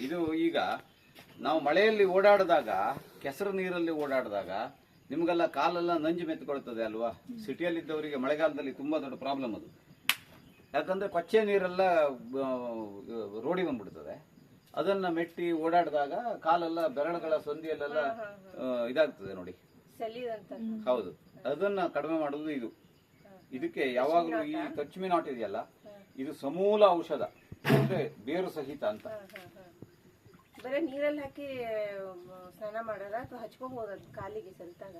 ಇದು ಈಗ ನಾವು ಮಳೆಯಲ್ಲಿ ಓಡಾಡಿದಾಗ, ಕೆಸರು ನೀರಲ್ಲಿ ಓಡಾಡಿದಾಗ ನಿಮ್ಗೆಲ್ಲ ಕಾಲೆಲ್ಲ ನಂಜು ಮೆತ್ಕೊಳ್ತದೆ ಅಲ್ವಾ. ಸಿಟಿಯಲ್ಲಿದ್ದವರಿಗೆ ಮಳೆಗಾಲದಲ್ಲಿ ತುಂಬಾ ದೊಡ್ಡ ಪ್ರಾಬ್ಲಮ್ ಅದು. ಯಾಕಂದ್ರೆ ಪಚ್ಚೆ ನೀರೆಲ್ಲ ರೋಡಿಗೆ ಬಂದ್ಬಿಡ್ತದೆ. ಅದನ್ನ ಮೆಟ್ಟಿ ಓಡಾಡಿದಾಗ ಕಾಲೆಲ್ಲ ಬೆರಳುಗಳ ಸಂಧಿಯಲ್ಲೆಲ್ಲ ಇದಾಗ್ತದೆ ನೋಡಿ. ಹೌದು, ಅದನ್ನ ಕಡಿಮೆ ಮಾಡುವುದು ಇದು. ಇದಕ್ಕೆ ಯಾವಾಗಲೂ ಈ ಕಚ್ಮಿ ನಾಟ್ ಇದೆಯಲ್ಲ, ಇದು ಸಮೂಲ ಔಷಧ, ಅಂದ್ರೆ ಬೇರು ಸಹಿತ ಅಂತ. ಬರೀ ನೀರಲ್ಲಿ ಹಾಕಿ ಸ್ನಾನ ಮಾಡೋದ ಅಥವಾ ಹಚ್ಕೋಬಹುದು ಕಾಲಿಗೆ ಸಲ್ತಾಗ?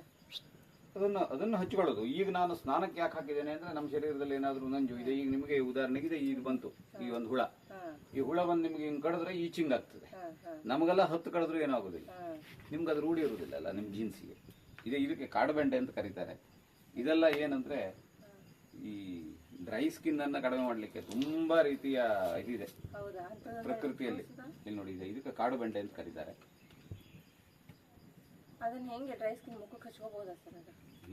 ಅದನ್ನ ಹಚ್ಕೊಳ್ಳೋದು. ಈಗ ನಾನು ಸ್ನಾನಕ್ಕೆ ಯಾಕೆ ಹಾಕಿದ್ದೇನೆ ಅಂದ್ರೆ ನಮ್ಮ ಶರೀರದಲ್ಲಿ ಏನಾದ್ರೂ ನಂಜು ಇದೆ. ಈಗ ನಿಮಗೆ ಉದಾಹರಣೆಗೆ ಇದೆ, ಇದು ಬಂತು ಈ ಒಂದು ಹುಳ. ಈ ಹುಳ ಬಂದು ನಿಮ್ಗೆ ಹಿಂಗ್ ಕಡಿದ್ರೆ ಈಚಿಂಗ್ ಆಗ್ತದೆ. ನಮಗೆಲ್ಲ 10 ಕಡಿದ್ರು ಏನಾಗುದಿಲ್ಲ. ನಿಮ್ಗೆ ಅದು ರೂಢಿ ಇರುವುದಿಲ್ಲ ಅಲ್ಲ ನಿಮ್ ಜೀನ್ಸಿಗೆ. ಇದಕ್ಕೆ ಕಾಡುಬೆಂಡೆ ಅಂತ ಕರೀತಾರೆ. ಇದೆಲ್ಲ ಏನಂದ್ರೆ ಈ ಡ್ರೈ ಸ್ಕಿನ್ ಅನ್ನ ಕಡಿಮೆ ಮಾಡ್ಲಿಕ್ಕೆ ತುಂಬಾ ರೀತಿಯ ಇದಿದೆ ಪ್ರಕೃತಿಯಲ್ಲಿ. ಇಲ್ಲಿ ನೋಡಿ, ಇದಕ್ಕೆ ಕಾಡುಬೆಂಡೆ ಅಂತ ಕರೀತಾರೆ. ಅದನ್ನ ಹೆಂಗೆ ಡ್ರೈ ಸ್ಕಿನ್ ಮುಖಕ್ಕೆ ಹಚ್ಕೋಬಹುದಾ ಸರ್?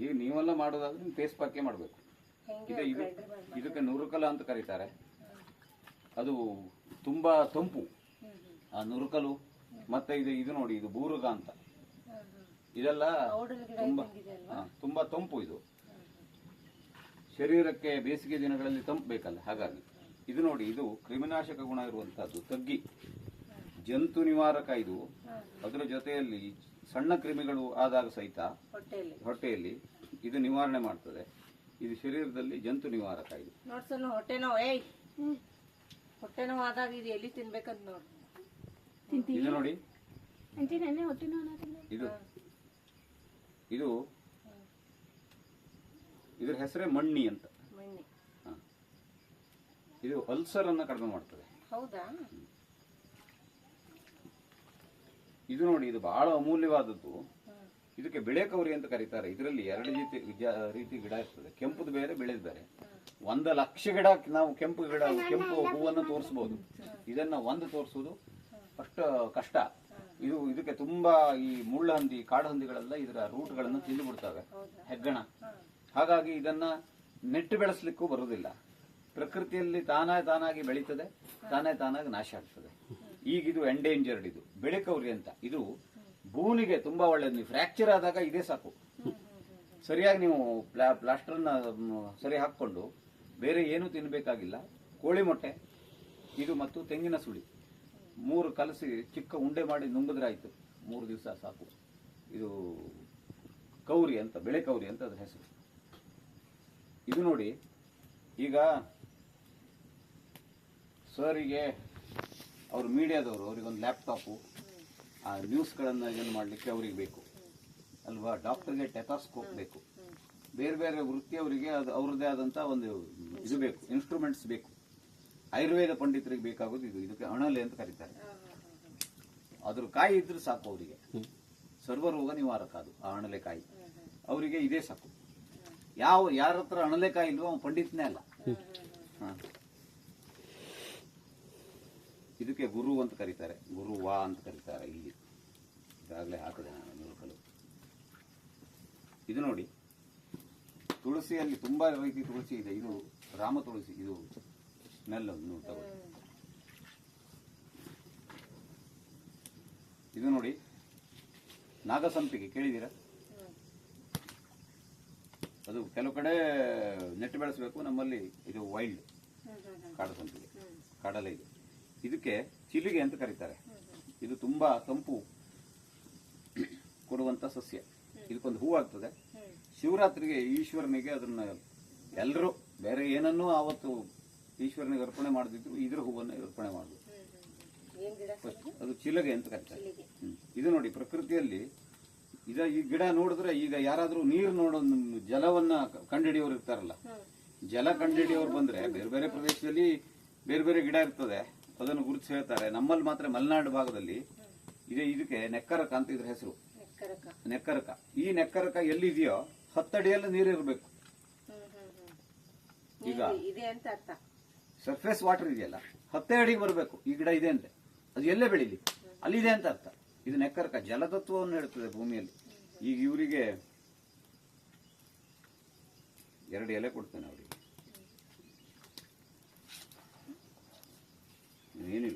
ಈಗ ನೀವೆಲ್ಲ ಮಾಡೋದಾದ್ರೆ ನೀವು ಫೇಸ್ ಪ್ಯಾಕೇ ಮಾಡಬೇಕು. ಇದಕ್ಕೆ ನುರುಕಲ ಅಂತ ಕರೀತಾರೆ. ಅದು ತುಂಬಾ ತಂಪು ಆ ನುರುಕಲು. ಮತ್ತೆ ಇದು ನೋಡಿ, ಇದು ಬೂರುಗ ಅಂತ. ಇದೆಲ್ಲ ತುಂಬಾ ತಂಪು. ಇದು ಶರೀರಕ್ಕೆ ಬೇಸಿಗೆ ದಿನಗಳಲ್ಲಿ ತಂಪು ಬೇಕಲ್ಲ, ಹಾಗಾಗಿ. ಇದು ನೋಡಿ, ಇದು ಕ್ರಿಮಿನಾಶಕ ಗುಣ ಇರುವಂತಹದ್ದು. ತಗ್ಗಿ ಜಂತು ನಿವಾರಕ ಇದು. ಅದರ ಜೊತೆಯಲ್ಲಿ ಸಣ್ಣ ಕ್ರಿಮಿಗಳು ಆದಾಗ ಸಹಿತ ಹೊಟ್ಟೆಯಲ್ಲಿ ಇದು ನಿವಾರಣೆ ಮಾಡ್ತದೆ. ಇದು ಶರೀರದಲ್ಲಿ ಜಂತು ನಿವಾರಕ ಇದು. ಹೊಟ್ಟೆ ನೋವು ಆದಾಗ ಇದು ಎಲ್ಲಿ ತಿನ್ಬೇಕಂತ ನೋಡಿ. ಇದು ನೋಡಿ, ಇದು ಇದ್ರ ಹೆಸರೇ ಮಣ್ಣಿ ಅಂತ. ಇದು ಅಲ್ಸರ್ ಅನ್ನ ಕಡಿಮೆ ಮಾಡ್ತದೆ. ಹೌದಾ? ಇದು ನೋಡಿ, ಇದು ಬಹಳ ಅಮೂಲ್ಯವಾದದ್ದು. ಇದಕ್ಕೆ ಬೆಳೆಕೌರಿ ಅಂತ ಕರೀತಾರೆ. ಇದರಲ್ಲಿ 2 ರೀತಿ ಗಿಡ ಇರ್ತದೆ. ಕೆಂಪುದು ಬೇರೆ, ಬೆಳೆದು ಬೇರೆ. 1,00,000 ಗಿಡ ನಾವು ಕೆಂಪು ಹೂವನ್ನು ತೋರಿಸಬಹುದು. ಇದನ್ನ ಒಂದು ತೋರಿಸುವುದು ಅಷ್ಟು ಕಷ್ಟ. ಇದಕ್ಕೆ ತುಂಬಾ ಈ ಮುಳ್ಳಹಂದಿ, ಕಾಡು ಹಂದಿಗಳೆಲ್ಲ ಇದರ ರೂಟ್ಗಳನ್ನು ತಿಂದು ಬಿಡ್ತವೆ, ಹೆಗ್ಗಣ. ಹಾಗಾಗಿ ಇದನ್ನ ನೆಟ್ಟು ಬೆಳೆಸಲಿಕ್ಕೂ ಬರುವುದಿಲ್ಲ. ಪ್ರಕೃತಿಯಲ್ಲಿ ತಾನಾಗಿ ಬೆಳೀತದೆ, ತಾನಾಗಿ ನಾಶ ಆಗ್ತದೆ. ಈಗ ಇದು ಎಂಡೇಂಜರ್ಡ್. ಇದು ಬೆಳೆಕೌರಿ ಅಂತ. ಇದು ಭೂಮಿಗೆ ತುಂಬಾ ಒಳ್ಳೇದು. ನೀವು ಫ್ರಾಕ್ಚರ್ ಆದಾಗ ಇದೇ ಸಾಕು. ಸರಿಯಾಗಿ ನೀವು ಪ್ಲಾಸ್ಟರ್ನ ಸರಿ ಹಾಕೊಂಡು ಬೇರೆ ಏನು ತಿನ್ಬೇಕಾಗಿಲ್ಲ. ಕೋಳಿ ಮೊಟ್ಟೆ ಇದು ಮತ್ತು ತೆಂಗಿನ ಸುಳಿ 3 ಕಲಸಿ ಚಿಕ್ಕ ಉಂಡೆ ಮಾಡಿ ನುಂಗಿದ್ರೆ ಆಯ್ತು. 3 ದಿವಸ ಸಾಕು. ಇದು ಕೌರಿ ಅಂತ, ಬೆಳೆಕೌರಿ ಅಂತ ಅದ್ರ ಹೆಸರು. ಇದು ನೋಡಿ, ಈಗ ಸರಿಗೆ ಅವರು ಮೀಡಿಯಾದವರು, ಅವರಿಗೊಂದು ಲ್ಯಾಪ್ಟಾಪು, ಆ ನ್ಯೂಸ್ಗಳನ್ನು ಏನು ಮಾಡಲಿಕ್ಕೆ ಅವ್ರಿಗೆ ಬೇಕು ಅಲ್ವಾ. ಡಾಕ್ಟರ್ಗೆ ಟೆಥಾಸ್ಕೋಪ್ ಬೇಕು. ಬೇರೆ ಬೇರೆ ವೃತ್ತಿಯವರಿಗೆ ಅದು ಅವ್ರದ್ದೇ ಆದಂಥ ಒಂದು ಇದು ಬೇಕು, ಇನ್ಸ್ಟ್ರೂಮೆಂಟ್ಸ್ ಬೇಕು. ಆಯುರ್ವೇದ ಪಂಡಿತರಿಗೆ ಬೇಕಾಗೋದು ಇದು. ಇದಕ್ಕೆ ಅಣಲೆ ಅಂತ ಕರೀತಾರೆ. ಅದ್ರ ಕಾಯಿ ಇದ್ರೆ ಸಾಕು ಅವರಿಗೆ. ಸರ್ವರೋಗ ನಿವಾರಕ ಅದು, ಆ ಅಣಲೆಕಾಯಿ. ಅವರಿಗೆ ಇದೇ ಸಾಕು. ಯಾರ ಹತ್ರ ಅಣಲೆಕಾಯಿ ಇಲ್ವೋ ಅವನು ಪಂಡಿತನೇ ಅಲ್ಲ. ಇದಕ್ಕೆ ಗುರು ಅಂತ ಕರೀತಾರೆ, ಗುರುವಾ ಅಂತ ಕರೀತಾರೆ. ಇಲ್ಲಿ ಈಗಾಗಲೇ ಹಾಕಿದೆ ನಾನು ನುರುಕಲು. ಇದು ನೋಡಿ, ತುಳಸಿಯಲ್ಲಿ ತುಂಬಾ ರೀತಿ ತುಳಸಿ ಇದೆ. ಇದು ರಾಮ ತುಳಸಿ. ಇದು ಸ್ಮೆಲ್ ಒಂದು ತಗೊಳ್ಳಿ. ಇದು ನೋಡಿ, ನಾಗಸಂಪಿಗೆ ಕೇಳಿದ್ದೀರಾ? ಅದು ಕೆಲವು ಕಡೆ ನೆಟ್ಟು ಬೆಳೆಸಬೇಕು, ನಮ್ಮಲ್ಲಿ ಇದು ವೈಲ್ಡ್ ಕಾಡು ಸಂಪಿಗೆ, ಕಾಡಲ್ಲೇ ಇದೆ. ಇದಕ್ಕೆ ಚಿಲಿಗೆ ಅಂತ ಕರೀತಾರೆ. ಇದು ತುಂಬಾ ತಂಪು ಕೊಡುವಂತ ಸಸ್ಯ. ಇದಕ್ಕೊಂದು ಹೂ ಆಗ್ತದೆ. ಶಿವರಾತ್ರಿಗೆ ಈಶ್ವರನಿಗೆ ಅದನ್ನ ಎಲ್ಲರೂ ಬೇರೆ ಏನನ್ನೂ ಆವತ್ತು ಈಶ್ವರನಿಗೆ ಅರ್ಪಣೆ ಮಾಡದಿದ್ರು ಇದ್ರ ಹೂವನ್ನು ಅರ್ಪಣೆ ಮಾಡುದು. ಅದು ಚಿಲಗೆ ಅಂತ ಕರೀತಾರೆ. ಇದು ನೋಡಿ, ಪ್ರಕೃತಿಯಲ್ಲಿ ಈ ಗಿಡ ನೋಡಿದ್ರೆ, ಈಗ ಯಾರಾದ್ರೂ ನೀರು ನೋಡೋ ಜಲವನ್ನ ಕಂಡುಹಿಡಿಯೋರು ಇರ್ತಾರಲ್ಲ, ಜಲ ಕಂಡುಹಿಡಿಯೋರು ಬಂದ್ರೆ ಬೇರೆ ಬೇರೆ ಪ್ರದೇಶದಲ್ಲಿ ಬೇರೆ ಬೇರೆ ಗಿಡ ಇರ್ತದೆ, ಅದನ್ನು ಗುರುತಿಸಿ ಹೇಳ್ತಾರೆ. ನಮ್ಮಲ್ಲಿ ಮಾತ್ರ ಮಲೆನಾಡು ಭಾಗದಲ್ಲಿ ಇದಕ್ಕೆ ನೆಕ್ಕರಕ ಅಂತ ಇದ್ರ ಹೆಸರು. ನೆಕ್ಕರಕ. ಈ ನೆಕ್ಕರಕ ಎಲ್ಲಿದೆಯೋ 10 ಅಡಿಯಲ್ಲಿ ನೀರು ಇರಬೇಕು. ಈಗ ಸರ್ಫೇಸ್ ವಾಟರ್ ಇದೆಯಲ್ಲ, 10 ಅಡಿಗೆ ಬರಬೇಕು. ಈ ಗಿಡ ಇದೆ ಅಂದ್ರೆ ಅದು ಎಲ್ಲೇ ಬೆಳೀಲಿ, ಅಲ್ಲಿದೆ ಅಂತ ಅರ್ಥ. ಇದು ನೆಕ್ಕರಕ ಜಲತತ್ವವನ್ನು ಹೇಳ್ತದೆ ಭೂಮಿಯಲ್ಲಿ. ಈಗ ಇವರಿಗೆ 2 ಎಲೆ ಕೊಡ್ತೇನೆ ಅವರಿಗೆ, ಏನಿಲ್ಲ.